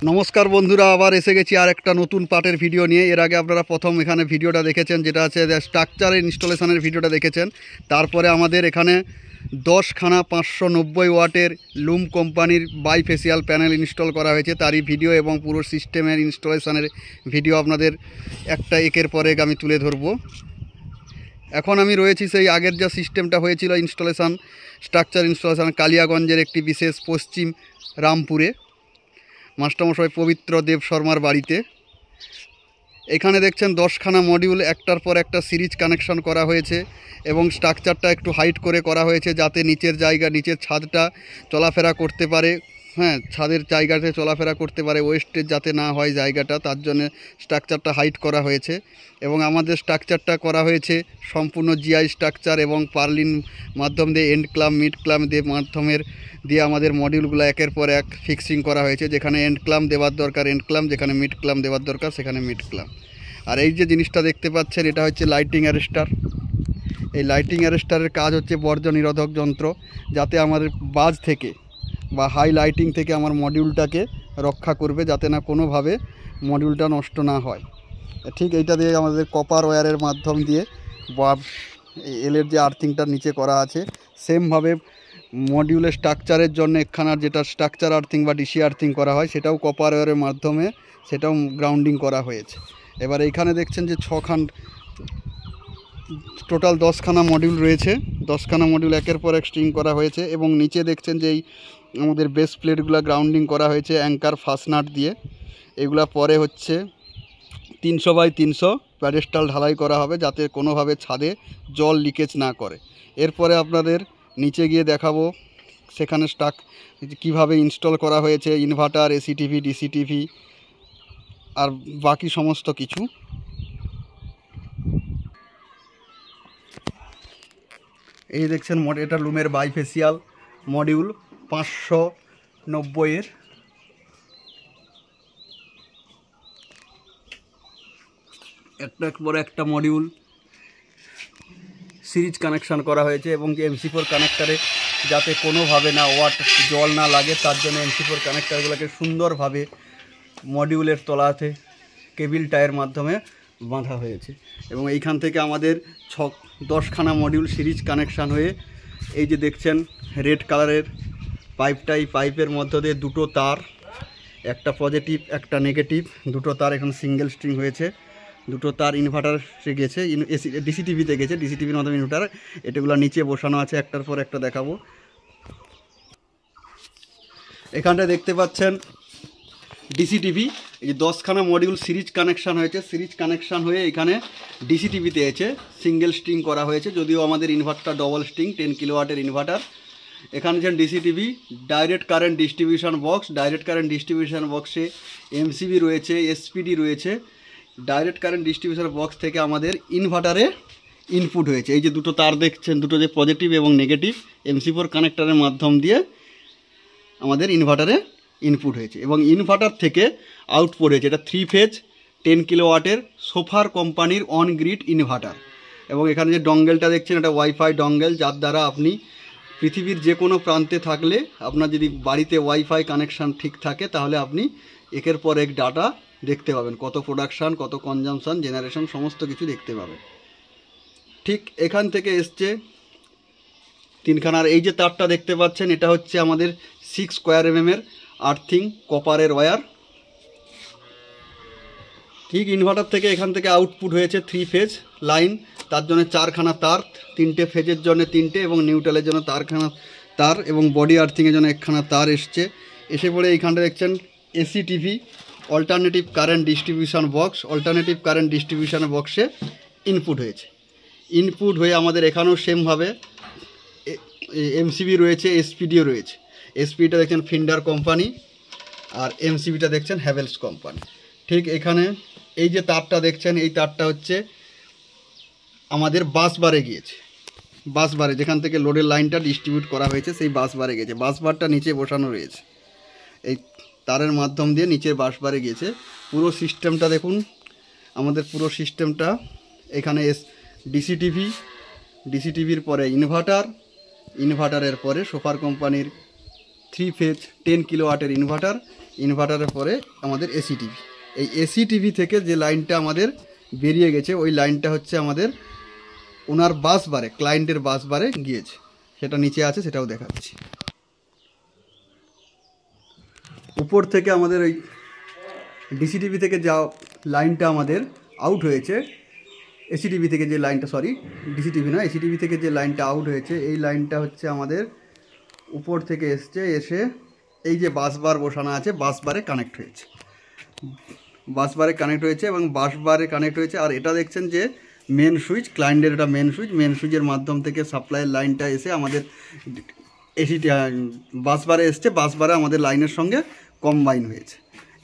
নমস্কার বন্ধুরা, আবার এসে গেছি আর একটা নতুন পার্টের ভিডিও নিয়ে। এর আগে আপনারা প্রথম এখানে ভিডিওটা দেখেছেন, যেটা আছে স্ট্রাকচার ইনস্টলেশনের ভিডিওটা দেখেছেন। তারপরে আমাদের এখানে 10খানা 590 ওয়াটের লুম কোম্পানির বাইফেসিয়াল প্যানেল ইনস্টল করা হয়েছে, তারই ভিডিও এবং পুরো সিস্টেমের ইনস্টলেশনের ভিডিও আপনাদের একটা একের পর এক আমি তুলে ধরবো। এখন আমি রয়েছি সেই আগের যা সিস্টেমটা হয়েছিল ইনস্টলেশন, স্ট্রাকচার ইনস্টলেশন, কালিয়াগঞ্জের একটি বিশেষ পশ্চিম রামপুরে মাস্টারমশাই পবিত্র দেব শর্মার বাড়িতে। এখানে দেখছেন 10খানা মডিউল একটার পর একটা সিরিজ কানেকশন করা হয়েছে এবং স্ট্রাকচারটা একটু হাইট করে করা হয়েছে যাতে নিচের ছাদটা চলাফেরা করতে পারে। ছাদের জায়গাতে চলাফেরা করতে পারে, ওয়েস্টেজ যাতে না হয় জায়গাটা, তার জন্য স্ট্রাকচারটা হাইট করা হয়েছে। এবং আমাদের স্ট্রাকচারটা করা হয়েছে সম্পূর্ণ জিআই স্ট্রাকচার এবং পার্লিন মাধ্যম দিয়ে এন্ড ক্লাম্প মিড ক্লাম্প দিয়ে আমাদের মডিউলগুলো একের পর এক ফিক্সিং করা হয়েছে। যেখানে এন্ড ক্লাম্প দেওয়ার দরকার এন্ড ক্লাম্প, যেখানে মিড ক্লাম্প দেওয়ার দরকার সেখানে মিড ক্লাম্প। আর এই যে জিনিসটা দেখতে পাচ্ছেন, এটা হচ্ছে লাইটিং অ্যারেস্টার। এই লাইটিং অ্যারেস্টারের কাজ হচ্ছে বর্জ্য নিরোধক যন্ত্র, যাতে আমাদের বাজ থেকে বা হাই লাইটিং থেকে আমার মডিউলটাকে রক্ষা করবে, যাতে না কোনোভাবে মডিউলটা নষ্ট না হয়। ঠিক এইটা দিয়ে আমাদের কপার ওয়্যারের মাধ্যম দিয়ে বা এলের যে আর্থিংটার নিচে করা আছে, সেমভাবে মডিউলের স্ট্রাকচারের জন্য একখানার যেটা স্ট্রাকচার আর্থিং বা ডিসি আর্থিং করা হয়, সেটাও কপার ওয়্যারের মাধ্যমে সেটাও গ্রাউন্ডিং করা হয়েছে। এবার এইখানে দেখছেন যে টোটাল 10খানা মডিউল রয়েছে। 10খানা মডিউল একের পর এক স্ট্রিং করা হয়েছে এবং নিচে দেখছেন যে এই আমাদের বেস প্লেটগুলো গ্রাউন্ডিং করা হয়েছে অ্যাঙ্কার ফাস্টনাট দিয়ে। এগুলা পরে হচ্ছে 300 বাই 300 প্যাডেস্টাল ঢালাই করা হবে, যাতে কোনোভাবে ছাদে জল লিকেজ না করে। এরপরে আপনাদের নিচে গিয়ে দেখাবো সেখানে কীভাবে ইনস্টল করা হয়েছে inverter, AC TV, DC TV আর বাকি সমস্ত কিছু। এই দেখছেন এটা লুমের বাইফেসিয়াল মডিউল 590-এর। একটার পর একটা মডিউল সিরিজ কানেকশান করা হয়েছে এবং যে MC4 কানেক্টারে যাতে কোনোভাবে না জল না লাগে, তার জন্য MC4 কানেক্টারগুলোকে সুন্দরভাবে মডিউলের তলাতে কেবিল টায়ের মাধ্যমে বাঁধা হয়েছে। এবং এইখান থেকে আমাদের 10খানা মডিউল সিরিজ কানেকশান হয়ে এই যে দেখছেন রেড কালারের পাইপের মধ্য দিয়ে দুটো তার, একটা পজিটিভ একটা নেগেটিভ, দুটো তার এখানে সিঙ্গেল স্ট্রিং হয়েছে। দুটো তার ইনভার্টারে গেছে, ডিসি টিভিতে গেছে, ডিসি টিভির মাধ্যমে ইনভার্টার। এটাগুলো নিচে বসানো আছে, একটার পর একটা দেখাবো। এখানটায় দেখতে পাচ্ছেন ডিসি টিভি। এই যে 10খানা মডিউল সিরিজ কানেকশান হয়েছে, সিরিজ কানেকশান হয়ে এখানে ডিসি টিভিতে এসে সিঙ্গেল স্ট্রিং করা হয়েছে, যদিও আমাদের ইনভার্টার ডবল স্ট্রিং 10 কিলোওয়াটের ইনভার্টার। এখানে যে DC TV direct current distribution box, direct current distribution বক্সে এমসিবি রয়েছে, এসপিডি রয়েছে। ডাইরেক্ট কারেন্ট ডিস্ট্রিবিউশন বক্স থেকে আমাদের ইনভার্টারে ইনপুট হয়েছে। এই যে দুটো তার দেখছেন, দুটো যে পজিটিভ এবং নেগেটিভ MC4 কানেক্টারের মাধ্যম দিয়ে আমাদের ইনভার্টারে ইনপুট হয়েছে এবং ইনভার্টার থেকে আউটপুট হয়েছে। এটা 3 ফেজ 10 কিলোওয়াটের সোফার কোম্পানির অন গ্রিড ইনভার্টার। এবং এখানে যে ডঙ্গেলটা দেখছেন, এটা ওয়াইফাই ডঙ্গেল, যার দ্বারা আপনি পৃথিবীর যে কোনো প্রান্তে থাকলে আপনার যদি বাড়িতে ওয়াইফাই কানেকশান ঠিক থাকে, তাহলে আপনি একের পর এক ডাটা দেখতে পাবেন, কত প্রোডাকশান, কত কনজামশান, জেনারেশন, সমস্ত কিছু দেখতে পাবেন। ঠিক এখান থেকে এসছে 3খানার এই যে তারটা দেখতে পাচ্ছেন, এটা হচ্ছে আমাদের 6 স্কোয়ার mm আর্থিং কপারের ওয়্যার। ঠিক ইনভার্টার থেকে এখান থেকে আউটপুট হয়েছে 3 ফেজ লাইন, তার জন্য 4খানা তার, 3টে ফেজের জন্য 3টে এবং নিউট্রালের জন্য তার এবং বডি আর্থিংয়ের জন্য 1খানা তার এসে পড়ে এইখানটা দেখছেন AC TV alternative current distribution box. Alternative current distribution বক্সে ইনপুট হয়েছে। ইনপুট হয়ে আমাদের এখানেও সেমভাবে এমসিবি রয়েছে, এসপিডিও রয়েছে। এসপিটা দেখছেন ফিন্ডার কোম্পানি আর এমসিবিটা দেখছেন হ্যাভেলস কোম্পানি। ঠিক এখানে এই যে তারটা দেখছেন, এই তারটা হচ্ছে আমাদের বাসবারে গিয়েছে। বাসবারে যেখান থেকে লোডের লাইনটা ডিস্ট্রিবিউট করা হয়েছে, সেই বাসবারে গেছে। বাসবারটা নিচে বসানো রয়েছে, এই তারের মাধ্যম দিয়ে নিচের বাসবারে গিয়েছে। পুরো সিস্টেমটা দেখুন, আমাদের পুরো সিস্টেমটা এখানে ডিসি টিভির পরে ইনভার্টারের পরে সোফার কোম্পানির 3 ফেজ 10 কিলোওয়াটের ইনভার্টার ইনভার্টারের পরে আমাদের এসি টিভি। এই এসি টিভি থেকে যে লাইনটা আমাদের বেরিয়ে গেছে ওই লাইনটা হচ্ছে আমাদের ওনার বাস বারে, ক্লায়েন্টের বাস বারে গিয়েছে, সেটা নিচে আছে, সেটাও দেখাচ্ছি। উপর থেকে আমাদের ওই ডিসি টিভি থেকে যা লাইনটা আমাদের আউট হয়েছে, এসি টিভি থেকে যে লাইনটা, সরি ডিসি টিভি না, এসি টিভি থেকে যে লাইনটা আউট হয়েছে এই লাইনটা হচ্ছে আমাদের উপর থেকে এসে এই যে বাস বার বসানো আছে বাস বারে কানেক্ট হয়েছে, বাস বারে কানেক্ট হয়েছে এবং বাস বারে কানেক্ট হয়েছে। আর এটা দেখছেন যে মেন সুইচ, ক্লায়েন্টের এটা মেন সুইচের মাধ্যম থেকে সাপ্লাইয়ের লাইনটা এসে আমাদের এসি বাস বারে এসছে, বাস বারে আমাদের লাইনের সঙ্গে কম্বাইন হয়েছে।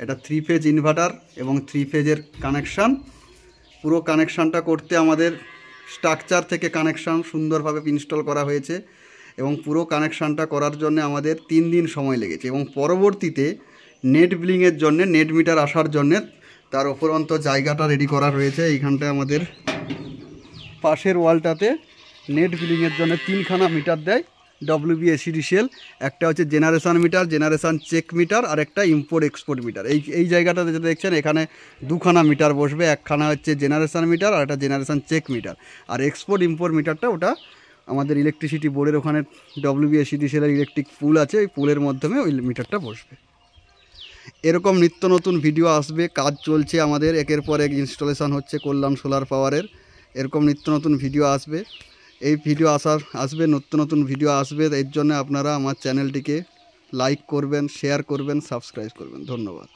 এটা 3 ফেজ ইনভার্টার এবং 3 ফেজের কানেকশান। পুরো কানেকশানটা করতে আমাদের স্ট্রাকচার থেকে কানেকশান সুন্দরভাবে ইনস্টল করা হয়েছে এবং পুরো কানেকশানটা করার জন্য আমাদের 3 দিন সময় লেগেছে এবং পরবর্তীতে নেট বিলিংয়ের জন্য, নেট মিটার আসার জন্যে তার উপরন্ত জায়গাটা রেডি করা রয়েছে। এইখানটায় আমাদের পাশের ওয়ালটাতে নেট বিলিংয়ের জন্য 3খানা মিটার দেয় WBACDCL, একটা হচ্ছে generation meter, generation check meter, আর একটা ইম্পোর্ট এক্সপোর্ট মিটার। এই জায়গাটাতে যেটা দেখছেন এখানে 2খানা মিটার বসবে, একখানা হচ্ছে জেনারেশান মিটার আর একটা জেনারেশান চেক মিটার। আর এক্সপোর্ট ইম্পোর্ট মিটারটা ওটা আমাদের ইলেকট্রিসিটি বোর্ডের ওখানে WBACDCL এর ইলেকট্রিক পুল আছে, ওই পুলের মাধ্যমে ওই মিটারটা বসবে। এরকম নিত্য নতুন ভিডিও আসবে, কাজ চলছে আমাদের, একের পর এক ইনস্টলেশন হচ্ছে কল্যাণ সোলার পাওয়ারের। এরকম নিত্য নতুন ভিডিও আসবে, এই ভিডিও আসবে, নিত্য নতুন ভিডিও আসবে। এর জন্য আপনারা আমার চ্যানেলটিকে লাইক করবেন, শেয়ার করবেন, সাবস্ক্রাইব করবেন। ধন্যবাদ।